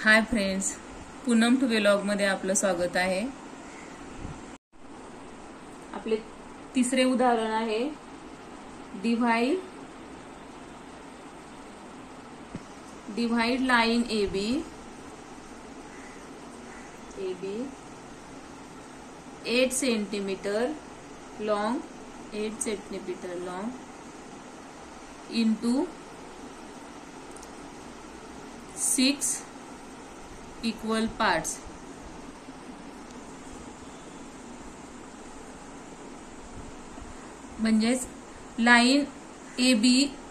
हाय friends, Poonam two vlog मध्ये आपलं स्वागत आहे। आपले तिसरे उदाहरण आहे divide line AB 8 centimetre long into 6 equal parts। म्हणजेच लाईन AB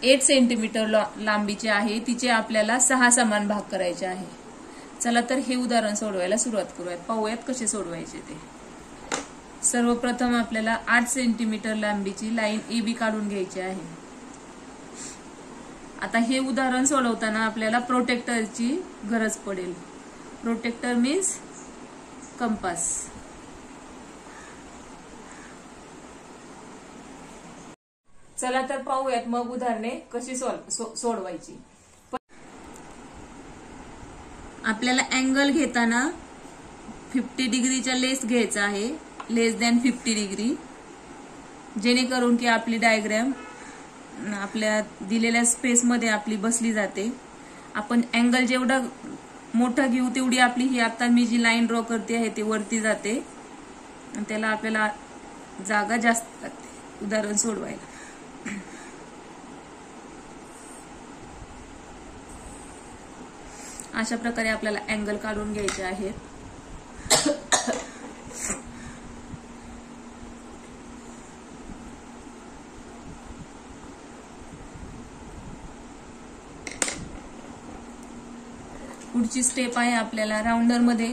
8 सेंटीमीटर लांबीची आहे, तिचे आपल्याला 6 समान भाग करायचे आहे। चला तर हे उदाहरण सोडवायला सुरुवात करूयात। पाहूयात कसे सोडवायचे ते। सर्वप्रथम आपल्याला 8 सेंटीमीटर लांबीची लाईन AB काढून घ्यायची आहे। आता हे उदाहरण सोडवताना आपल्याला प्रोटेक्टरची गरज पडेल। Protractor means compass. चला तर पाहूयात मग उदाहरणे कशी सोडवायची। आपल्याला अँगल घेताना 50 डिग्रीचा लेस घ्यायचा आहे, लेस दॅन 50 डिग्री, जेणेकरून की आपली डायग्राम आपल्या दिलेल्या स्पेस मध्ये आपली बसली जाते। आपण अँगल जेवढा मोठा घेऊ तेवढी आपली ही आता मी जी लाईन ड्रॉ करते आहे ती वरती जाते आणि त्याला आपल्याला जागा जास्त लागते उदाहरण सोडवायला। अशा प्रकारे आपल्याला अँगल काढून घ्यायचे आहेत। पुढची स्टेप आहे आपल्याला राउंडर मध्ये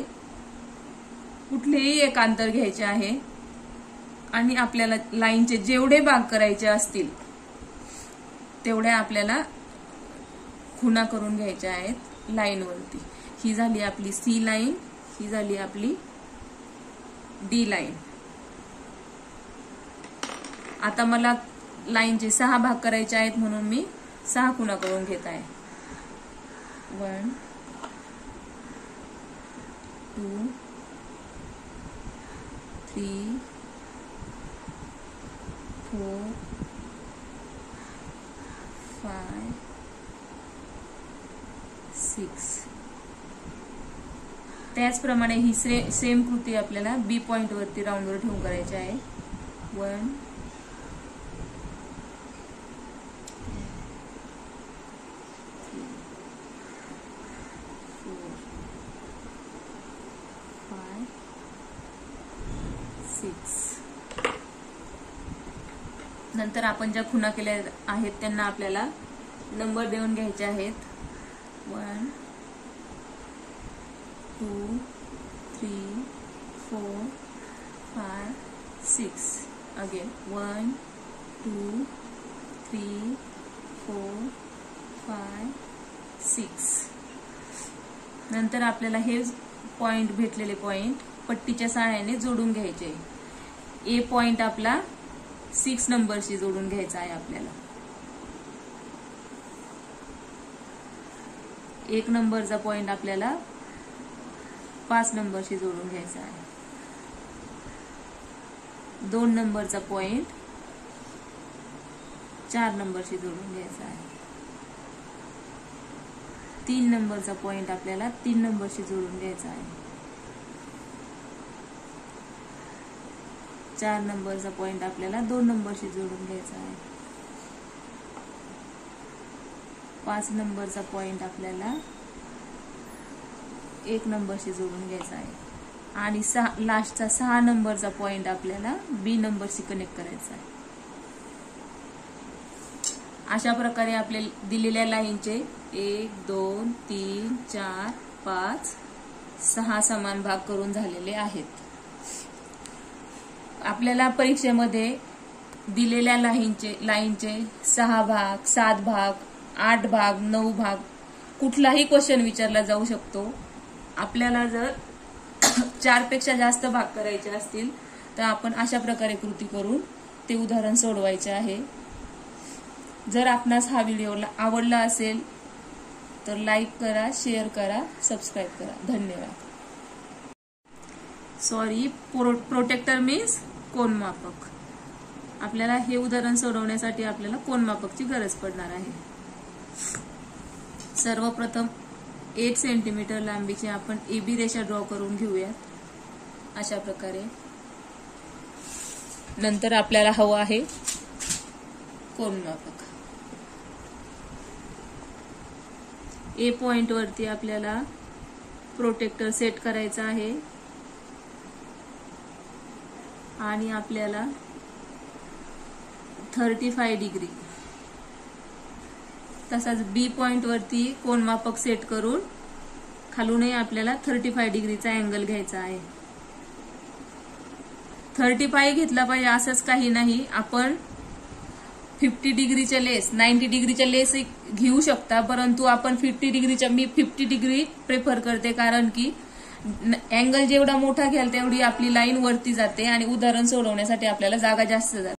कुठलेही एक अंतर घ्यायचे आहे आणि आपल्याला लाईनचे जेवढे भाग करायचे असतील तेवढ्या आपल्याला खुणा करून घ्यायच्या आहेत लाईन वरती। ही झाली आपली C लाईन, ही झाली आपली D लाईन। आता मला लाईनचे 6 भाग करायचे आहेत म्हणून मी 6 खुणा करून घेत आहे। 1 2 3 4 5 6। त्याचप्रमाणे ही सेम कृती आपल्याला B पॉइंट वरती राउंडवर ठेवून करायची आहे। 1 6। नंतर आपण ज्या खुणा केल्या आहेत त्यांना आपल्याला नंबर देऊन घ्यायचे आहेत। 1 2 3 4 5 6। अगेन 1 2 3 4 5 6। नंतर आपल्याला हे पॉइंट भेटलेले पॉइंट पट्टीच्या सहाय्याने जोडून घ्यायचे। A पॉइंट आपला 6 नंबरशी जोडून घ्यायचा आहे आपल्याला। 1 नंबरचा पॉइंट आपल्याला 5 नंबरशी जोडून घ्यायचा आहे। 2 नंबरचा पॉइंट 4 नंबरशी जोडून घ्यायचा आहे। 3 नंबरचा पॉइंट आपल्याला 3 नंबरशी जोडून घ्यायचा आहे। 4 नंबरचा पॉइंट आपल्याला 2 नंबरशी जोडून घ्यायचा आहे। 5 नंबरचा पॉइंट आपल्याला 1 नंबरशी जोडून घ्यायचा आहे आणि लास्टचा 6 नंबरचा पॉइंट आपल्याला B नंबरशी कनेक्ट करायचा आहे। अशा प्रकारे आपल्या दिलेल्या लाईनचे 1 2 3 4 5 6 समान भाग करून झालेले आहेत। आपल्याला परीक्षेमध्ये दिलेल्या लाईनचे 6 भाग 7 भाग 8 भाग 9 भाग कुठलाही क्वेश्चन विचारला जाऊ शकतो। आपल्याला जर 4 पेक्षा जास्त भाग करायचे असतील तर आपण अशा प्रकारे कृती करून ते उदाहरण सोडवायचे आहे। जर आपणास हा व्हिडिओ आवडला असेल तर लाईक करा, शेअर करा, सबस्क्राईब करा. धन्यवाद. सॉरी, प्रोटेक्टर मीन्स कोनमापक. आपल्याला हे उदाहरण सोडवण्यासाठी आपल्याला कोनमापकची गरज पडणार आहे. सर्वप्रथम 8 सेंटीमीटर लांबीची आपण AB रेषा ड्रॉ करून घेऊयात अशा प्रकारे. नंतर आपल्याला हवं आहे कोनमापक. A पॉइंट वरती आपल्याला प्रोटेक्टर सेट करायचा आहे आणि आपल्याला 35 डिग्री, तसाच B पॉइंट वरती कोनमापक सेट करून खालूनही आपल्याला 35 डिग्रीचा अँगल घ्यायचा आहे. 35 घेतला पाहिजे असंच काही नाही. आपण 50 डिग्रीच्या लेस, 90 डिग्रीच्या लेस घेऊ शकता, परंतु आपण 50 डिग्रीच्या, मी 50 डिग्री प्रेफर करते, कारण की अँगल जेवढा मोठा घ्याल तेवढी आपली लाईन वरती जाते आणि उदाहरण सोडवण्यासाठी आपल्याला जागा जास्त जाते.